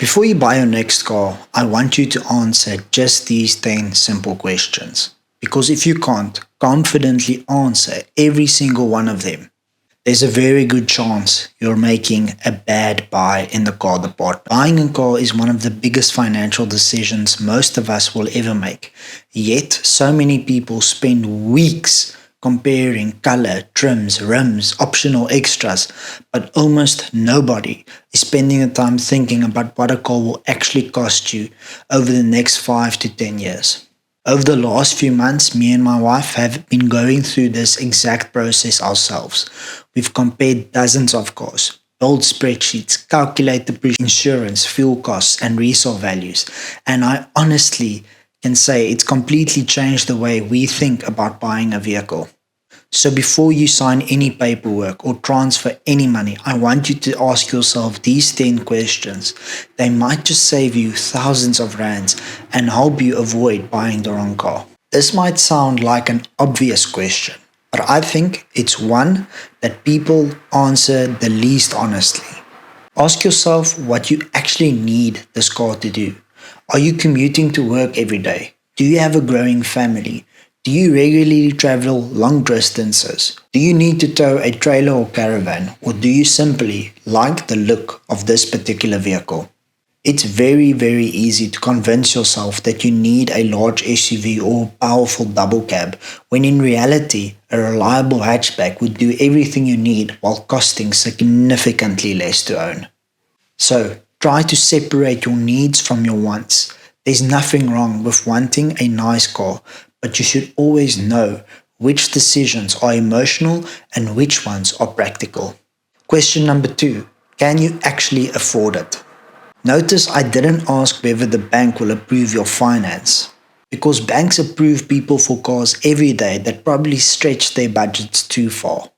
Before you buy your next car, I want you to answer just these 10 simple questions. Because if you can't confidently answer every single one of them, there's a very good chance you're making a bad buy in the car department. Buying a car is one of the biggest financial decisions most of us will ever make. Yet, so many people spend weeks comparing color, trims, rims, optional extras, but almost nobody is spending the time thinking about what a car will actually cost you over the next 5 to 10 years. Over the last few months, me and my wife have been going through this exact process ourselves. We've compared dozens of cars, built spreadsheets, calculate the insurance, fuel costs, and resale values, and I honestly can say it's completely changed the way we think about buying a vehicle. So before you sign any paperwork or transfer any money, I want you to ask yourself these 10 questions. They might just save you thousands of rands and help you avoid buying the wrong car. This might sound like an obvious question, but I think it's one that people answer the least honestly. Ask yourself what you actually need this car to do. Are you commuting to work every day? Do you have a growing family? Do you regularly travel long distances? Do you need to tow a trailer or caravan? Or do you simply like the look of this particular vehicle? It's very easy to convince yourself that you need a large SUV or powerful double cab, when in reality, a reliable hatchback would do everything you need while costing significantly less to own. So, try to separate your needs from your wants. There's nothing wrong with wanting a nice car, but you should always know which decisions are emotional and which ones are practical. Question number 2. Can you actually afford it? Notice I didn't ask whether the bank will approve your finance, because banks approve people for cars every day that probably stretch their budgets too far.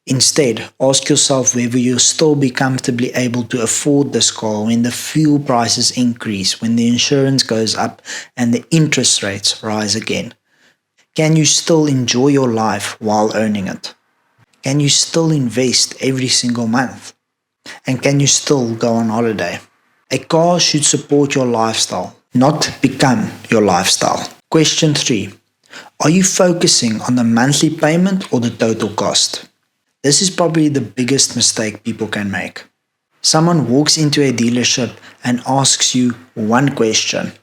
Instead, ask yourself whether you'll still be comfortably able to afford this car when the fuel prices increase, when the insurance goes up, and the interest rates rise again. Can you still enjoy your life while owning it? Can you still invest every single month? And can you still go on holiday? A car should support your lifestyle, not become your lifestyle. Question 3. Are you focusing on the monthly payment or the total cost? This is probably the biggest mistake people can make. Someone walks into a dealership and asks you one question: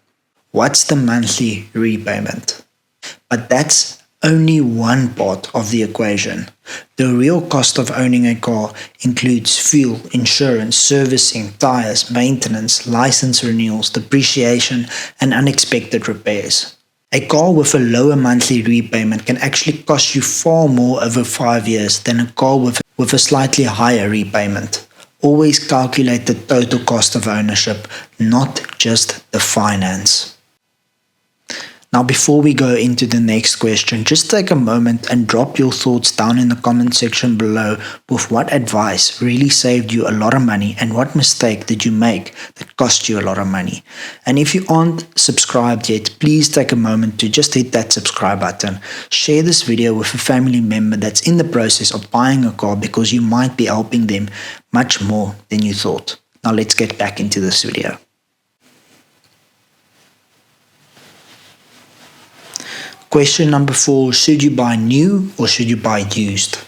what's the monthly repayment? But that's only one part of the equation. The real cost of owning a car includes fuel, insurance, servicing, tires, maintenance, license renewals, depreciation, and unexpected repairs. A car with a lower monthly repayment can actually cost you far more over 5 years than a car with a slightly higher repayment. Always calculate the total cost of ownership, not just the finance. Now, before we go into the next question, just take a moment and drop your thoughts down in the comment section below with what advice really saved you a lot of money and what mistake did you make that cost you a lot of money. And if you aren't subscribed yet, please take a moment to just hit that subscribe button. Share this video with a family member that's in the process of buying a car, because you might be helping them much more than you thought. Now let's get back into this video. Question number 4, should you buy new or should you buy used?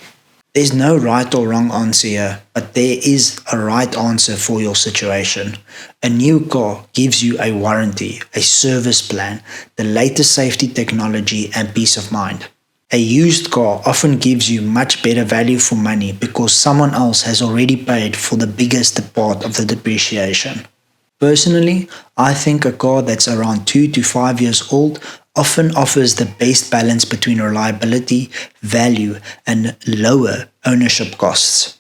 There's no right or wrong answer here, but there is a right answer for your situation. A new car gives you a warranty, a service plan, the latest safety technology, and peace of mind. A used car often gives you much better value for money because someone else has already paid for the biggest part of the depreciation. Personally, I think a car that's around 2 to 5 years old often offers the best balance between reliability, value, and lower ownership costs.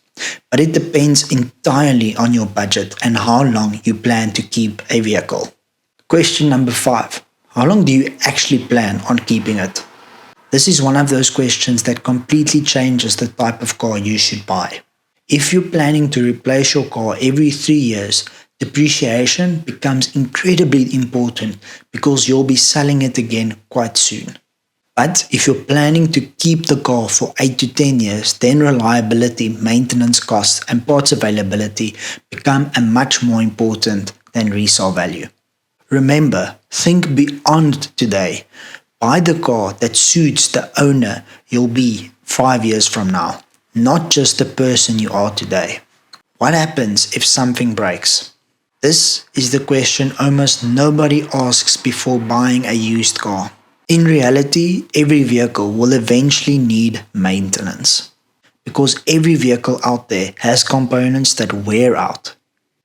But it depends entirely on your budget and how long you plan to keep a vehicle. Question number 5. How long do you actually plan on keeping it? This is one of those questions that completely changes the type of car you should buy. If you're planning to replace your car every 3 years, depreciation becomes incredibly important because you'll be selling it again quite soon. But if you're planning to keep the car for 8 to 10 years, then reliability, maintenance costs, and parts availability become much more important than resale value. Remember, think beyond today. Buy the car that suits the owner you'll be 5 years from now, not just the person you are today. What happens if something breaks? This is the question almost nobody asks before buying a used car. In reality, every vehicle will eventually need maintenance because every vehicle out there has components that wear out.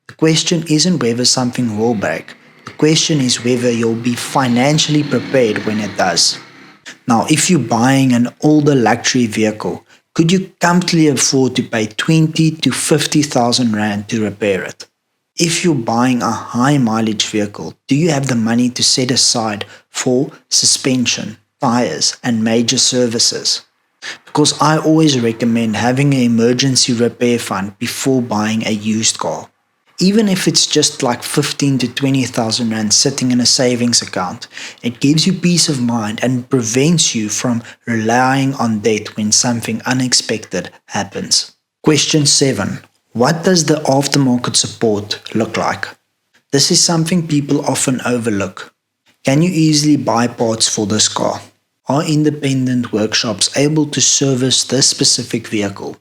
The question isn't whether something will break. The question is whether you'll be financially prepared when it does. Now, if you're buying an older luxury vehicle, could you comfortably afford to pay 20 to 50,000 rand to repair it? If you're buying a high mileage vehicle, do you have the money to set aside for suspension, tires, and major services? Because I always recommend having an emergency repair fund before buying a used car. Even if it's just like 15 to 20,000 rand sitting in a savings account, it gives you peace of mind and prevents you from relying on debt when something unexpected happens. Question 7. What does the aftermarket support look like? This is something people often overlook. Can you easily buy parts for this car? Are independent workshops able to service this specific vehicle?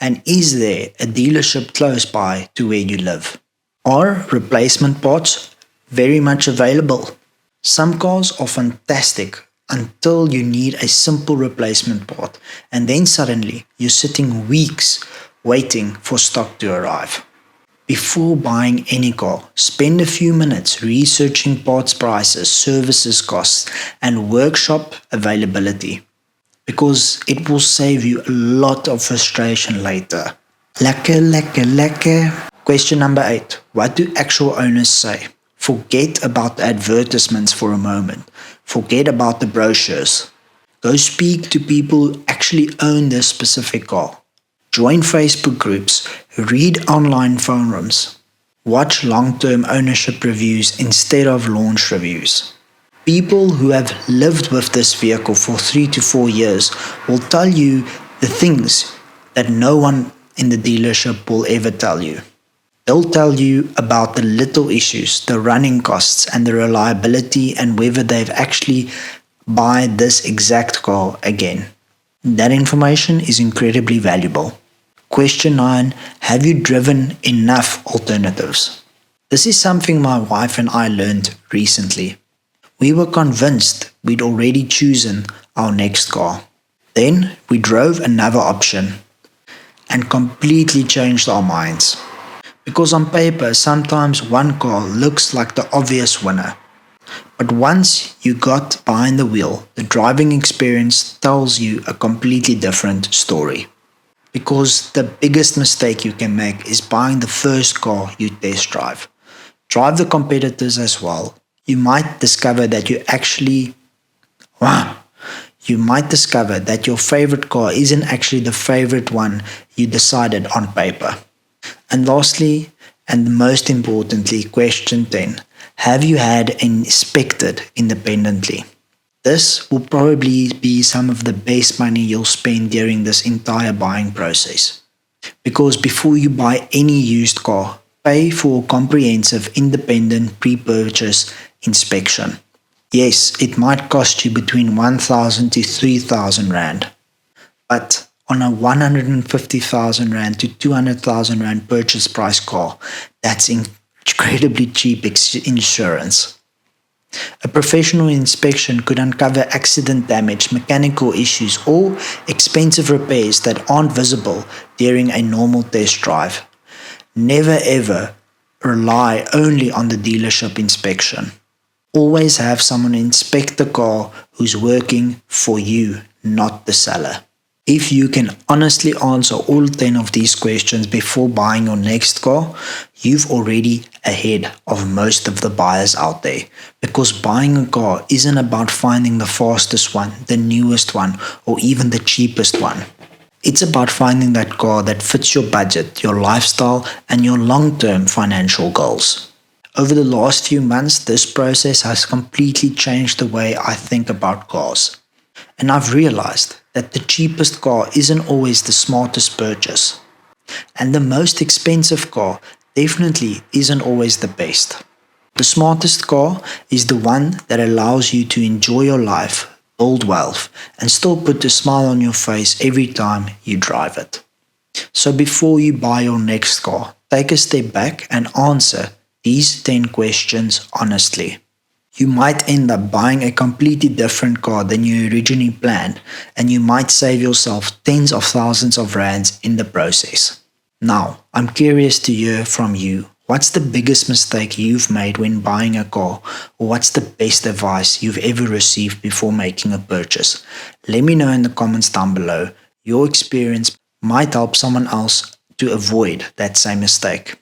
And is there a dealership close by to where you live? Are replacement parts very much available? Some cars are fantastic until you need a simple replacement part, and then suddenly you're sitting weeks waiting for stock to arrive. Before buying any car, spend a few minutes researching parts prices, services costs, and workshop availability, because it will save you a lot of frustration later. Lekker. Question number 8. What do actual owners say? Forget about the advertisements for a moment. Forget about the brochures. Go speak to people who actually own this specific car. Join Facebook groups. Read online forums. Watch long-term ownership reviews instead of launch reviews. People who have lived with this vehicle for 3 to 4 years will tell you the things that no one in the dealership will ever tell you. They'll tell you about the little issues, the running costs, and the reliability, and whether they've actually buy this exact car again. That information is incredibly valuable. Question 9. Have you driven enough alternatives? This is something my wife and I learned recently. We were convinced we'd already chosen our next car. Then we drove another option and completely changed our minds. Because on paper, sometimes one car looks like the obvious winner. But once you got behind the wheel, the driving experience tells you a completely different story. Because the biggest mistake you can make is buying the first car you test drive. Drive the competitors as well. You might discover that you might discover that your favorite car isn't actually the favorite one you decided on paper. And lastly, and most importantly, question 10. Have you had it inspected independently? This will probably be some of the best money you'll spend during this entire buying process. Because before you buy any used car, pay for a comprehensive independent pre-purchase inspection. Yes, it might cost you between 1,000 to 3,000 rand, but on a 150,000 rand to 200,000 rand purchase price car, that's incredibly cheap insurance. A professional inspection could uncover accident damage, mechanical issues, or expensive repairs that aren't visible during a normal test drive. Never ever rely only on the dealership inspection. Always have someone inspect the car who's working for you, not the seller. If you can honestly answer all 10 of these questions before buying your next car, you've already ahead of most of the buyers out there. Because buying a car isn't about finding the fastest one, the newest one, or even the cheapest one. It's about finding that car that fits your budget, your lifestyle, and your long-term financial goals. Over the last few months, this process has completely changed the way I think about cars. And I've realized that the cheapest car isn't always the smartest purchase. And the most expensive car definitely isn't always the best. The smartest car is the one that allows you to enjoy your life, build wealth, and still put a smile on your face every time you drive it. So before you buy your next car, take a step back and answer these 10 questions honestly. You might end up buying a completely different car than you originally planned, and you might save yourself tens of thousands of rands in the process. Now, I'm curious to hear from you. What's the biggest mistake you've made when buying a car, or what's the best advice you've ever received before making a purchase? Let me know in the comments down below. Your experience might help someone else to avoid that same mistake.